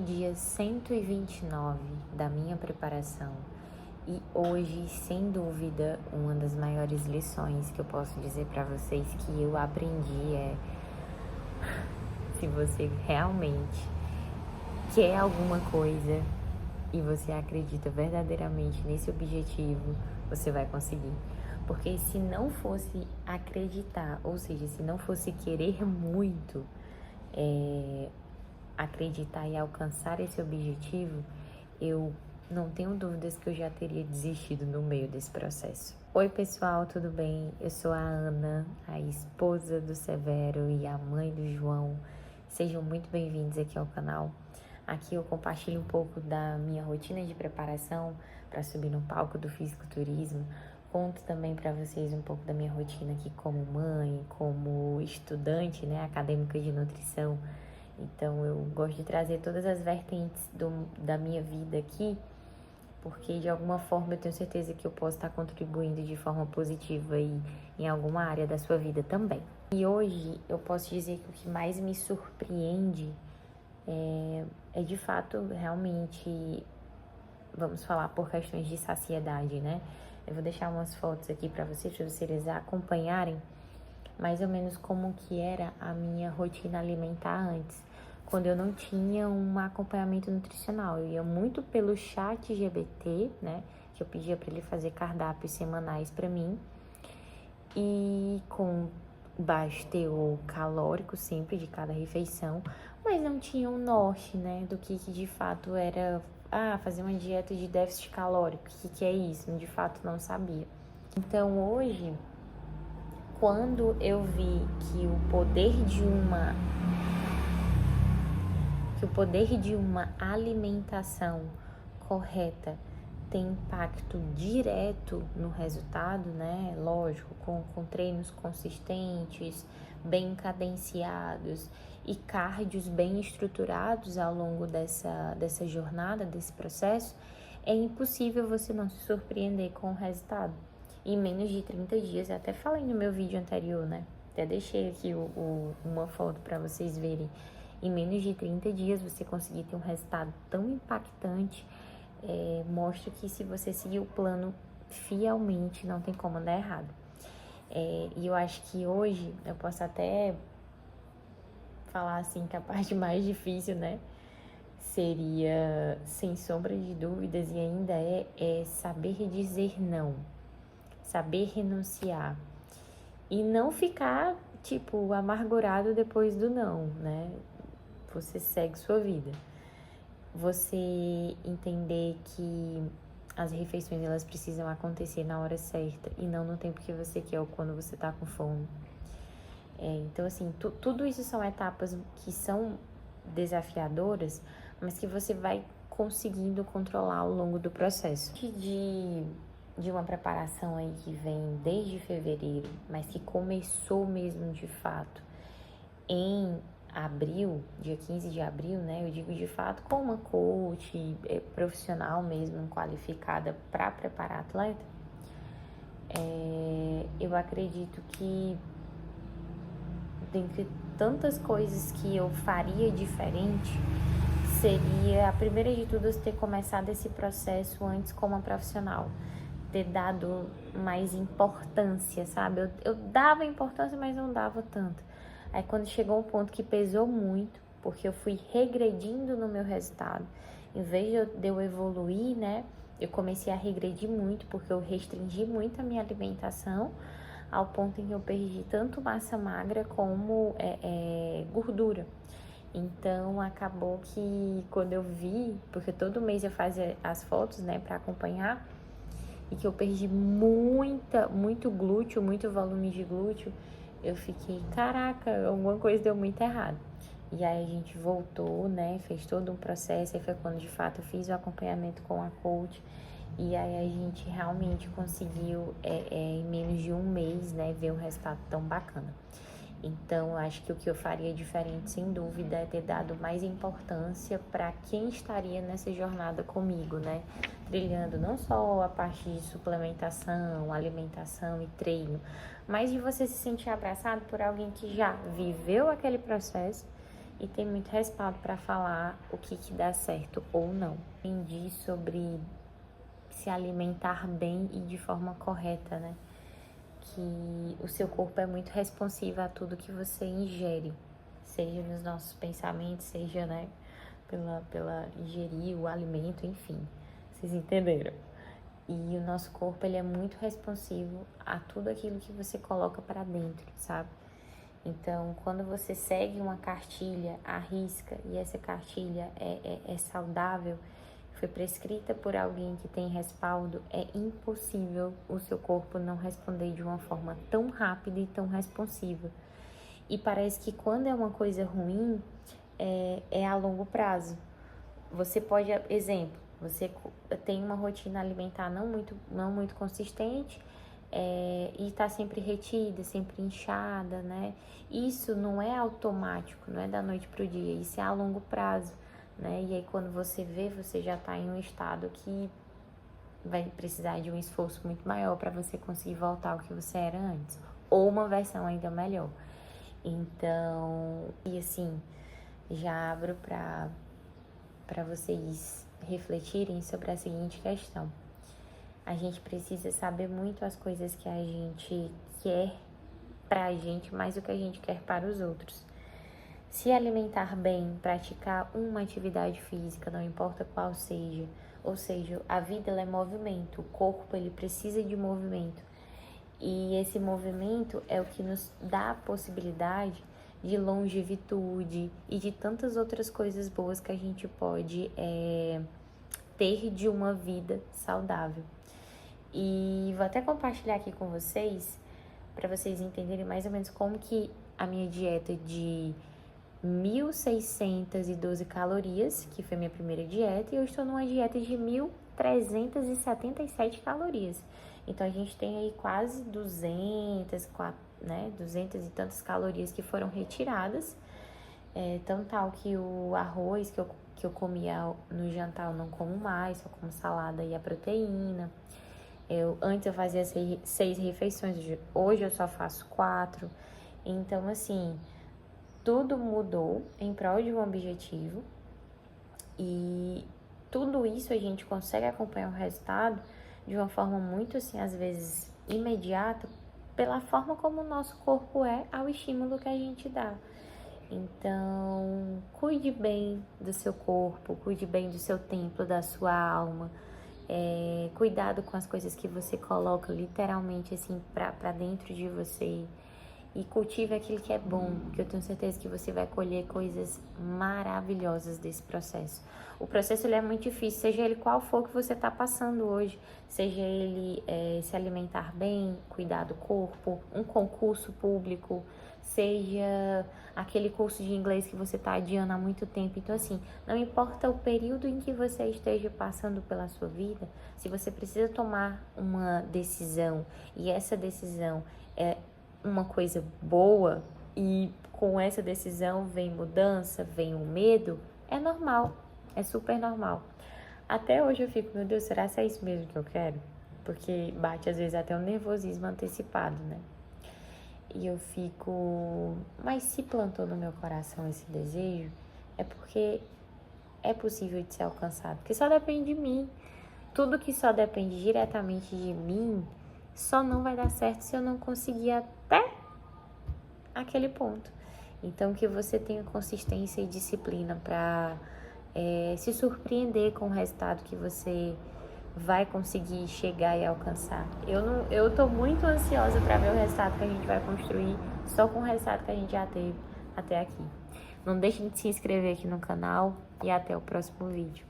Dia 129 da minha preparação e hoje, sem dúvida, uma das maiores lições que eu posso dizer para vocês que eu aprendi é: se você realmente quer alguma coisa e você acredita verdadeiramente nesse objetivo, você vai conseguir. Porque se não fosse acreditar, ou seja, se não fosse querer muito, acreditar e alcançar esse objetivo, eu não tenho dúvidas que eu já teria desistido no meio desse processo. Oi pessoal, tudo bem? Eu sou a Ana, a esposa do Severo e a mãe do João. Sejam muito bem-vindos aqui ao canal. Aqui eu compartilho um pouco da minha rotina de preparação para subir no palco do fisiculturismo. Conto também para vocês um pouco da minha rotina aqui como mãe, como estudante, né, acadêmica de nutrição. Então eu gosto de trazer todas as vertentes da minha vida aqui, porque de alguma forma eu tenho certeza que eu posso estar contribuindo de forma positiva e em alguma área da sua vida também. E hoje eu posso dizer que o que mais me surpreende é de fato realmente, vamos falar por questões de saciedade, né? Eu vou deixar umas fotos aqui para vocês acompanharem mais ou menos como que era a minha rotina alimentar antes, quando eu não tinha um acompanhamento nutricional. Eu ia muito pelo chat GBT, né, que eu pedia para ele fazer cardápios semanais para mim, e com baixo teor calórico sempre de cada refeição, mas não tinha um norte, né, do que de fato era, fazer uma dieta de déficit calórico, o que é isso? De fato não sabia. Então hoje, quando eu vi que o poder de uma alimentação correta tem impacto direto no resultado, né? Lógico, com treinos consistentes, bem cadenciados e cardios bem estruturados ao longo dessa jornada, desse processo, é impossível você não se surpreender com o resultado. Em menos de 30 dias, eu até falei no meu vídeo anterior, né? Até deixei aqui uma foto para vocês verem. Em menos de 30 dias, você conseguir ter um resultado tão impactante, mostra que se você seguir o plano fielmente, não tem como dar errado. E eu acho que hoje, eu posso até falar assim que a parte mais difícil, né? Seria, sem sombra de dúvidas, e ainda é saber dizer não. Saber renunciar e não ficar, tipo, amargurado depois do não, né? Você segue sua vida. Você entender que as refeições, elas precisam acontecer na hora certa e não no tempo que você quer ou quando você tá com fome. Então, assim, tudo isso são etapas que são desafiadoras, mas que você vai conseguindo controlar ao longo do processo. De uma preparação aí que vem desde fevereiro, mas que começou mesmo de fato em abril, dia 15 de abril, né? Eu digo de fato com uma coach profissional mesmo, qualificada para preparar atleta. Eu acredito que dentre tantas coisas que eu faria diferente, seria, a primeira de tudo, ter começado esse processo antes como profissional, ter dado mais importância, sabe? Eu dava importância, mas não dava tanto. Aí quando chegou um ponto que pesou muito, porque eu fui regredindo no meu resultado, em vez de eu evoluir, né? Eu comecei a regredir muito, porque eu restringi muito a minha alimentação, ao ponto em que eu perdi tanto massa magra como gordura. Então acabou que quando eu vi, porque todo mês eu fazia as fotos, né, para acompanhar, e que eu perdi muito glúteo, muito volume de glúteo, eu fiquei, caraca, alguma coisa deu muito errado. E aí a gente voltou, né, fez todo um processo, aí foi quando de fato eu fiz o acompanhamento com a coach, e aí a gente realmente conseguiu, em menos de um mês, né, ver um resultado tão bacana. Então, acho que o que eu faria diferente, sem dúvida, é ter dado mais importância para quem estaria nessa jornada comigo, né? Trilhando não só a parte de suplementação, alimentação e treino, mas de você se sentir abraçado por alguém que já viveu aquele processo e tem muito respaldo para falar o que dá certo ou não. Aprendi sobre se alimentar bem e de forma correta, né? Que o seu corpo é muito responsivo a tudo que você ingere, seja nos nossos pensamentos, seja, né, pela ingerir o alimento, enfim, vocês entenderam. E o nosso corpo, ele é muito responsivo a tudo aquilo que você coloca para dentro, sabe? Então, quando você segue uma cartilha à risca e essa cartilha é saudável, foi prescrita por alguém que tem respaldo, é impossível o seu corpo não responder de uma forma tão rápida e tão responsiva. E parece que quando é uma coisa ruim, é a longo prazo. Você pode, exemplo, você tem uma rotina alimentar não muito consistente, e está sempre retida, sempre inchada, né? Isso não é automático, não é da noite para o dia, isso é a longo prazo, né? E aí quando você vê, você já está em um estado que vai precisar de um esforço muito maior para você conseguir voltar ao que você era antes, ou uma versão ainda melhor. Então, e assim, já abro para vocês refletirem sobre a seguinte questão. A gente precisa saber muito as coisas que a gente quer pra gente, mais do que a gente quer para os outros. Se alimentar bem, praticar uma atividade física, não importa qual seja, ou seja, a vida ela é movimento, o corpo ele precisa de movimento. E esse movimento é o que nos dá a possibilidade de longevitude e de tantas outras coisas boas que a gente pode ter de uma vida saudável. E vou até compartilhar aqui com vocês, para vocês entenderem mais ou menos como que a minha dieta de 1.612 calorias, que foi minha primeira dieta, e eu estou numa dieta de 1.377 calorias. Então, a gente tem aí quase 200 e tantas calorias que foram retiradas. Tão tal que o arroz que eu comia no jantar eu não como mais, só como salada e a proteína. Antes eu fazia 6 refeições, hoje eu só faço 4. Então, assim, tudo mudou em prol de um objetivo. E tudo isso a gente consegue acompanhar o resultado de uma forma muito, assim, às vezes imediata, pela forma como o nosso corpo é ao estímulo que a gente dá. Então, cuide bem do seu corpo, cuide bem do seu templo, da sua alma. Cuidado com as coisas que você coloca literalmente assim pra dentro de você. E cultive aquilo que é bom, porque eu tenho certeza que você vai colher coisas maravilhosas desse processo. O processo ele é muito difícil, seja ele qual for que você está passando hoje, seja ele se alimentar bem, cuidar do corpo, um concurso público, seja aquele curso de inglês que você está adiando há muito tempo. Então, assim, não importa o período em que você esteja passando pela sua vida, se você precisa tomar uma decisão e essa decisão é uma coisa boa e com essa decisão vem mudança, vem o medo, é normal, é super normal. Até hoje eu fico, meu Deus, será que é isso mesmo que eu quero? Porque bate às vezes até um nervosismo antecipado, né? E eu fico, mas se plantou no meu coração esse desejo, é porque é possível de ser alcançado, porque só depende de mim. Tudo que só depende diretamente de mim, só não vai dar certo se eu não conseguir até aquele ponto. Então, que você tenha consistência e disciplina para se surpreender com o resultado que você vai conseguir chegar e alcançar. Eu tô muito ansiosa para ver o resultado que a gente vai construir só com o resultado que a gente já teve até aqui. Não deixem de se inscrever aqui no canal e até o próximo vídeo.